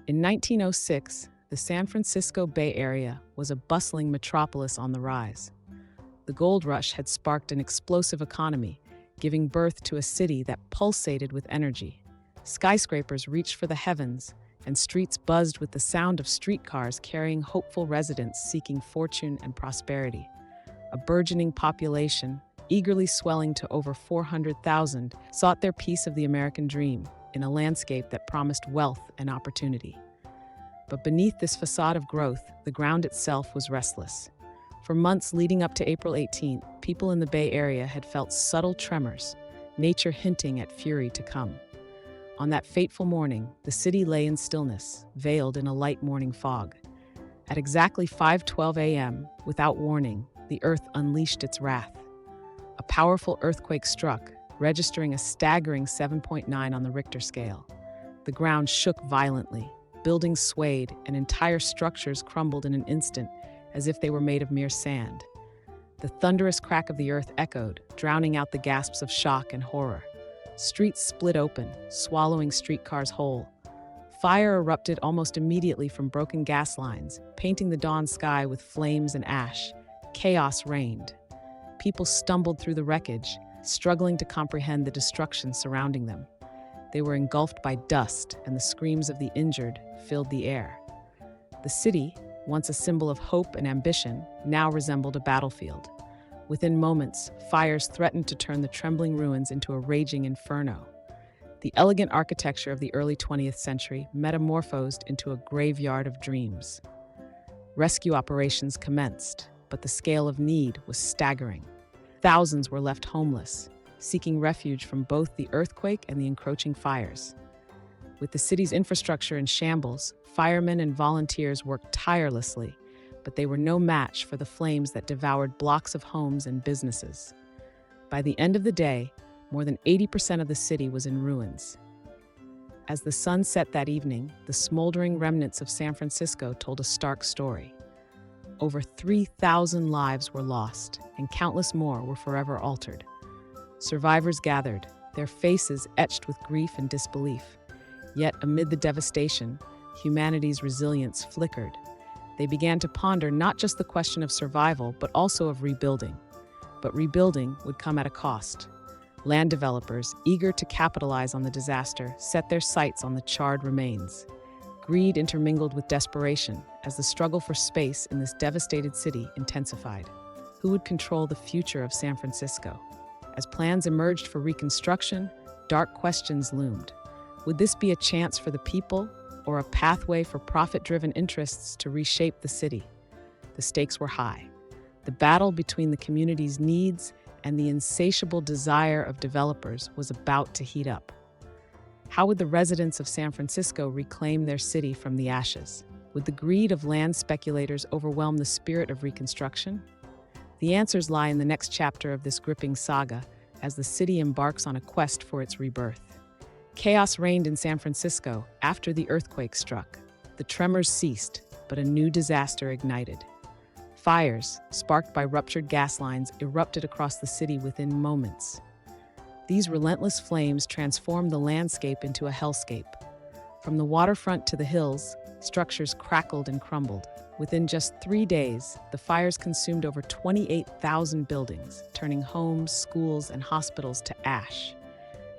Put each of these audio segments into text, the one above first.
In 1906, the San Francisco Bay Area was a bustling metropolis on the rise. The gold rush had sparked an explosive economy, giving birth to a city that pulsated with energy. Skyscrapers reached for the heavens, and streets buzzed with the sound of streetcars carrying hopeful residents seeking fortune and prosperity. A burgeoning population, eagerly swelling to over 400,000, sought their piece of the American dream in a landscape that promised wealth and opportunity. But beneath this facade of growth, the ground itself was restless. For months leading up to April 18th, people in the Bay Area had felt subtle tremors, nature hinting at fury to come. On that fateful morning, the city lay in stillness, veiled in a light morning fog. At exactly 5:12 a.m., without warning, the earth unleashed its wrath. A powerful earthquake struck, registering a staggering 7.9 on the Richter scale. The ground shook violently, buildings swayed, and entire structures crumbled in an instant, as if they were made of mere sand. The thunderous crack of the earth echoed, drowning out the gasps of shock and horror. Streets split open, swallowing streetcars whole. Fire erupted almost immediately from broken gas lines, painting the dawn sky with flames and ash. Chaos reigned. People stumbled through the wreckage, struggling to comprehend the destruction surrounding them. They were engulfed by dust, and the screams of the injured filled the air. The city, once a symbol of hope and ambition, now resembled a battlefield. Within moments, fires threatened to turn the trembling ruins into a raging inferno. The elegant architecture of the early 20th century metamorphosed into a graveyard of dreams. Rescue operations commenced, but the scale of need was staggering. Thousands were left homeless, seeking refuge from both the earthquake and the encroaching fires. With the city's infrastructure in shambles, firemen and volunteers worked tirelessly, but they were no match for the flames that devoured blocks of homes and businesses. By the end of the day, more than 80% of the city was in ruins. As the sun set that evening, the smoldering remnants of San Francisco told a stark story. Over 3,000 lives were lost, and countless more were forever altered. Survivors gathered, their faces etched with grief and disbelief. Yet, amid the devastation, humanity's resilience flickered. They began to ponder not just the question of survival, but also of rebuilding. But rebuilding would come at a cost. Land developers, eager to capitalize on the disaster, set their sights on the charred remains. Greed intermingled with desperation as the struggle for space in this devastated city intensified. Who would control the future of San Francisco? As plans emerged for reconstruction, dark questions loomed. Would this be a chance for the people, or a pathway for profit-driven interests to reshape the city? The stakes were high. The battle between the community's needs and the insatiable desire of developers was about to heat up. How would the residents of San Francisco reclaim their city from the ashes? Would the greed of land speculators overwhelm the spirit of reconstruction? The answers lie in the next chapter of this gripping saga as the city embarks on a quest for its rebirth. Chaos reigned in San Francisco after the earthquake struck. The tremors ceased, but a new disaster ignited. Fires, sparked by ruptured gas lines, erupted across the city within moments. These relentless flames transformed the landscape into a hellscape. From the waterfront to the hills, structures crackled and crumbled. Within just 3 days, the fires consumed over 28,000 buildings, turning homes, schools, and hospitals to ash.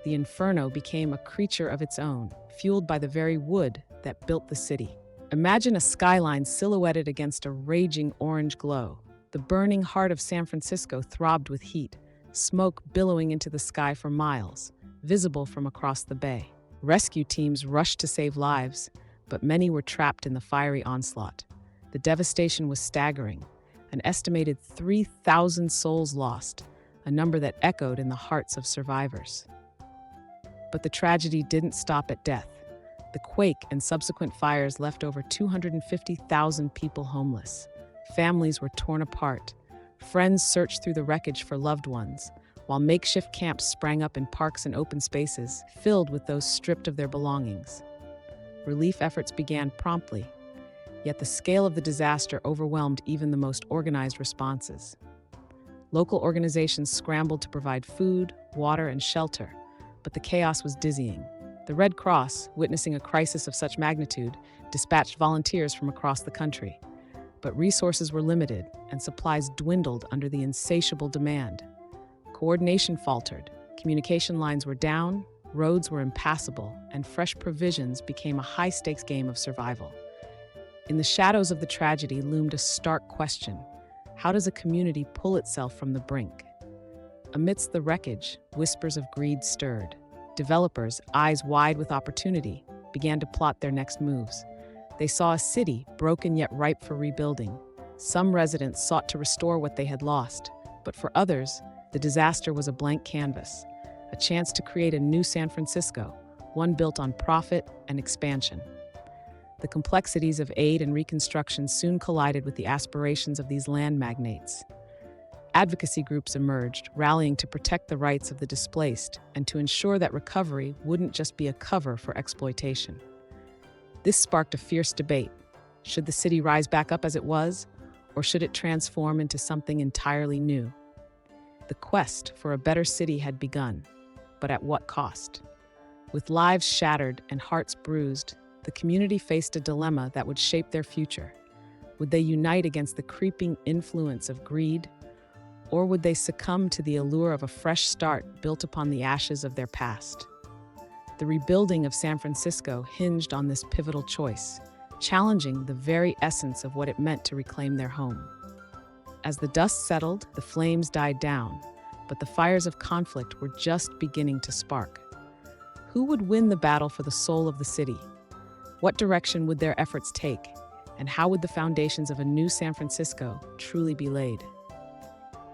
The inferno became a creature of its own, fueled by the very wood that built the city. Imagine a skyline silhouetted against a raging orange glow. The burning heart of San Francisco throbbed with heat, smoke billowing into the sky for miles, visible from across the bay. Rescue teams rushed to save lives, but many were trapped in the fiery onslaught. The devastation was staggering. An estimated 3,000 souls lost, a number that echoed in the hearts of survivors. But the tragedy didn't stop at death. The quake and subsequent fires left over 250,000 people homeless. Families were torn apart. Friends searched through the wreckage for loved ones, while makeshift camps sprang up in parks and open spaces, filled with those stripped of their belongings. Relief efforts began promptly, yet the scale of the disaster overwhelmed even the most organized responses. Local organizations scrambled to provide food, water, and shelter, but the chaos was dizzying. The Red Cross, witnessing a crisis of such magnitude, dispatched volunteers from across the country. But resources were limited, and supplies dwindled under the insatiable demand. Coordination faltered, communication lines were down, roads were impassable, and fresh provisions became a high-stakes game of survival. In the shadows of the tragedy loomed a stark question: how does a community pull itself from the brink? Amidst the wreckage, whispers of greed stirred. Developers, eyes wide with opportunity, began to plot their next moves. They saw a city broken yet ripe for rebuilding. Some residents sought to restore what they had lost, but for others, the disaster was a blank canvas, a chance to create a new San Francisco, one built on profit and expansion. The complexities of aid and reconstruction soon collided with the aspirations of these land magnates. Advocacy groups emerged, rallying to protect the rights of the displaced and to ensure that recovery wouldn't just be a cover for exploitation. This sparked a fierce debate. Should the city rise back up as it was, or should it transform into something entirely new? The quest for a better city had begun, but at what cost? With lives shattered and hearts bruised, the community faced a dilemma that would shape their future. Would they unite against the creeping influence of greed, or would they succumb to the allure of a fresh start built upon the ashes of their past? The rebuilding of San Francisco hinged on this pivotal choice, challenging the very essence of what it meant to reclaim their home. As the dust settled, the flames died down, but the fires of conflict were just beginning to spark. Who would win the battle for the soul of the city? What direction would their efforts take? And how would the foundations of a new San Francisco truly be laid?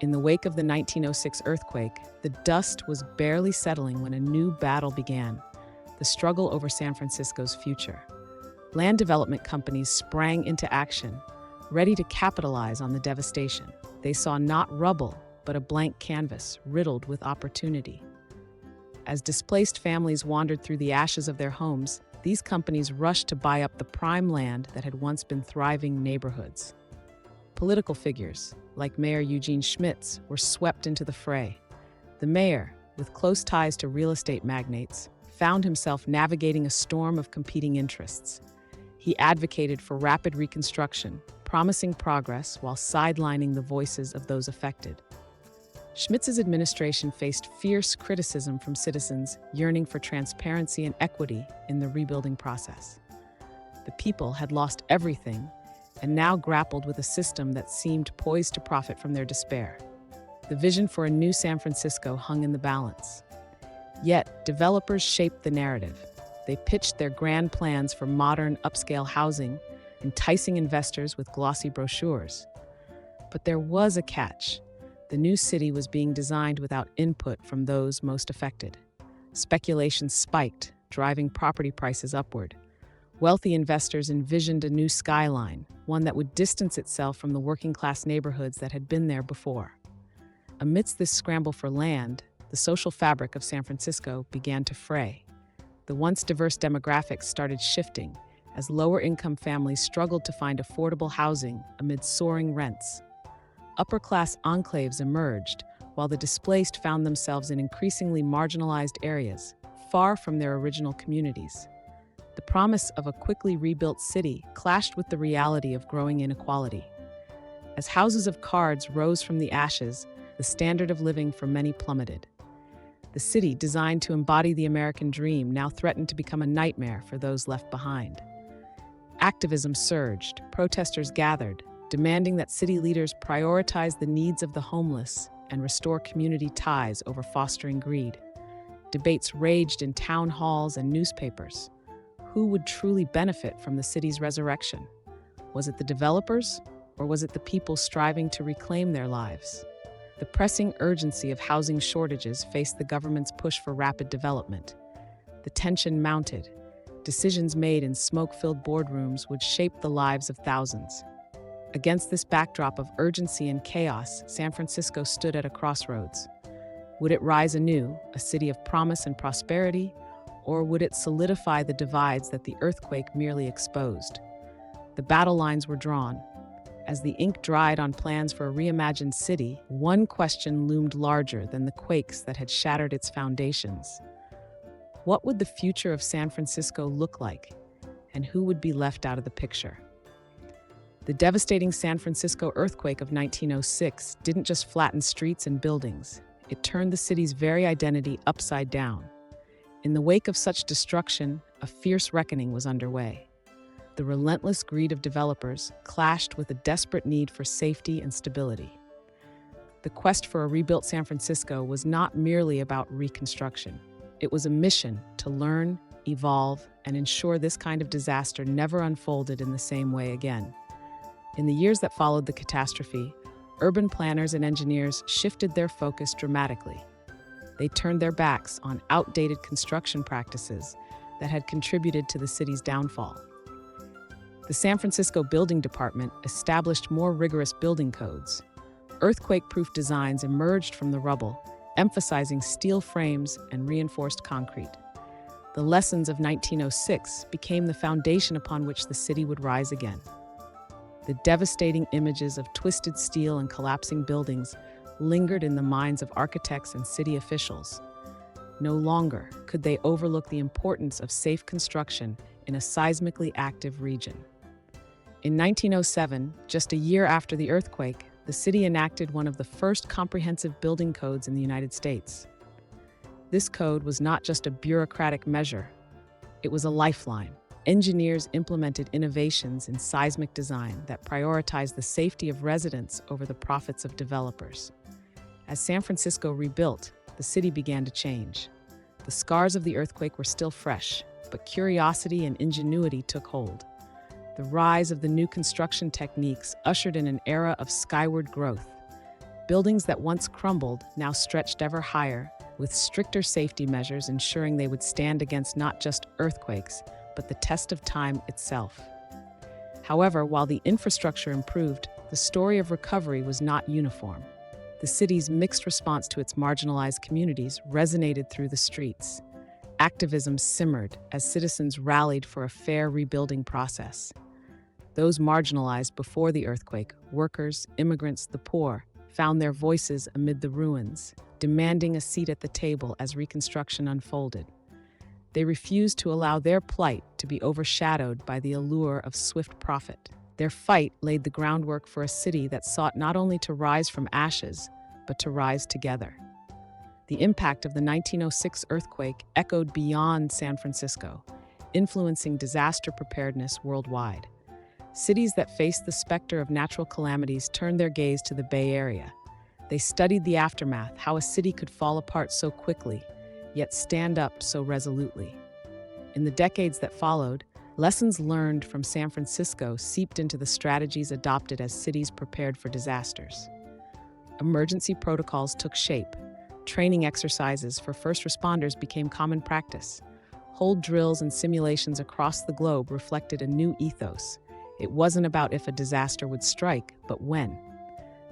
In the wake of the 1906 earthquake, the dust was barely settling when a new battle began: the struggle over San Francisco's future. Land development companies sprang into action, ready to capitalize on the devastation. They saw not rubble, but a blank canvas riddled with opportunity. As displaced families wandered through the ashes of their homes, these companies rushed to buy up the prime land that had once been thriving neighborhoods. Political figures, like Mayor Eugene Schmitz, were swept into the fray. The mayor, with close ties to real estate magnates, found himself navigating a storm of competing interests. He advocated for rapid reconstruction, promising progress while sidelining the voices of those affected. Schmitz's administration faced fierce criticism from citizens yearning for transparency and equity in the rebuilding process. The people had lost everything and now grappled with a system that seemed poised to profit from their despair. The vision for a new San Francisco hung in the balance. Yet, developers shaped the narrative. They pitched their grand plans for modern, upscale housing, enticing investors with glossy brochures. But there was a catch. The new city was being designed without input from those most affected. Speculation spiked, driving property prices upward. Wealthy investors envisioned a new skyline, one that would distance itself from the working-class neighborhoods that had been there before. Amidst this scramble for land, the social fabric of San Francisco began to fray. The once diverse demographics started shifting as lower-income families struggled to find affordable housing amid soaring rents. Upper-class enclaves emerged, while the displaced found themselves in increasingly marginalized areas, far from their original communities. The promise of a quickly rebuilt city clashed with the reality of growing inequality. As houses of cards rose from the ashes, the standard of living for many plummeted. The city, designed to embody the American dream, now threatened to become a nightmare for those left behind. Activism surged, protesters gathered, demanding that city leaders prioritize the needs of the homeless and restore community ties over fostering greed. Debates raged in town halls and newspapers. Who would truly benefit from the city's resurrection? Was it the developers, or was it the people striving to reclaim their lives? The pressing urgency of housing shortages faced the government's push for rapid development. The tension mounted. Decisions made in smoke-filled boardrooms would shape the lives of thousands. Against this backdrop of urgency and chaos, San Francisco stood at a crossroads. Would it rise anew, a city of promise and prosperity, or would it solidify the divides that the earthquake merely exposed? The battle lines were drawn. As the ink dried on plans for a reimagined city, one question loomed larger than the quakes that had shattered its foundations. What would the future of San Francisco look like, and who would be left out of the picture? The devastating San Francisco earthquake of 1906 didn't just flatten streets and buildings, it turned the city's very identity upside down. In the wake of such destruction, a fierce reckoning was underway. The relentless greed of developers clashed with a desperate need for safety and stability. The quest for a rebuilt San Francisco was not merely about reconstruction. It was a mission to learn, evolve, and ensure this kind of disaster never unfolded in the same way again. In the years that followed the catastrophe, urban planners and engineers shifted their focus dramatically. They turned their backs on outdated construction practices that had contributed to the city's downfall. The San Francisco Building Department established more rigorous building codes. Earthquake-proof designs emerged from the rubble, emphasizing steel frames and reinforced concrete. The lessons of 1906 became the foundation upon which the city would rise again. The devastating images of twisted steel and collapsing buildings lingered in the minds of architects and city officials. No longer could they overlook the importance of safe construction in a seismically active region. In 1907, just a year after the earthquake, the city enacted one of the first comprehensive building codes in the United States. This code was not just a bureaucratic measure, it was a lifeline. Engineers implemented innovations in seismic design that prioritized the safety of residents over the profits of developers. As San Francisco rebuilt, the city began to change. The scars of the earthquake were still fresh, but curiosity and ingenuity took hold. The rise of the new construction techniques ushered in an era of skyward growth. Buildings that once crumbled now stretched ever higher, with stricter safety measures ensuring they would stand against not just earthquakes, but the test of time itself. However, while the infrastructure improved, the story of recovery was not uniform. The city's mixed response to its marginalized communities resonated through the streets. Activism simmered as citizens rallied for a fair rebuilding process. Those marginalized before the earthquake, workers, immigrants, the poor, found their voices amid the ruins, demanding a seat at the table as reconstruction unfolded. They refused to allow their plight to be overshadowed by the allure of swift profit. Their fight laid the groundwork for a city that sought not only to rise from ashes, but to rise together. The impact of the 1906 earthquake echoed beyond San Francisco, influencing disaster preparedness worldwide. Cities that faced the specter of natural calamities turned their gaze to the Bay Area. They studied the aftermath, how a city could fall apart so quickly, yet stand up so resolutely. In the decades that followed, lessons learned from San Francisco seeped into the strategies adopted as cities prepared for disasters. Emergency protocols took shape. Training exercises for first responders became common practice. Hold drills and simulations across the globe reflected a new ethos. It wasn't about if a disaster would strike, but when.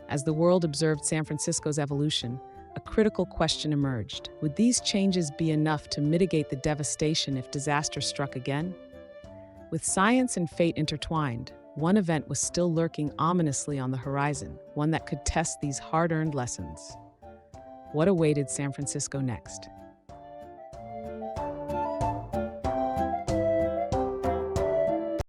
As the world observed San Francisco's evolution, a critical question emerged. Would these changes be enough to mitigate the devastation if disaster struck again? With science and fate intertwined, one event was still lurking ominously on the horizon, one that could test these hard-earned lessons. What awaited San Francisco next?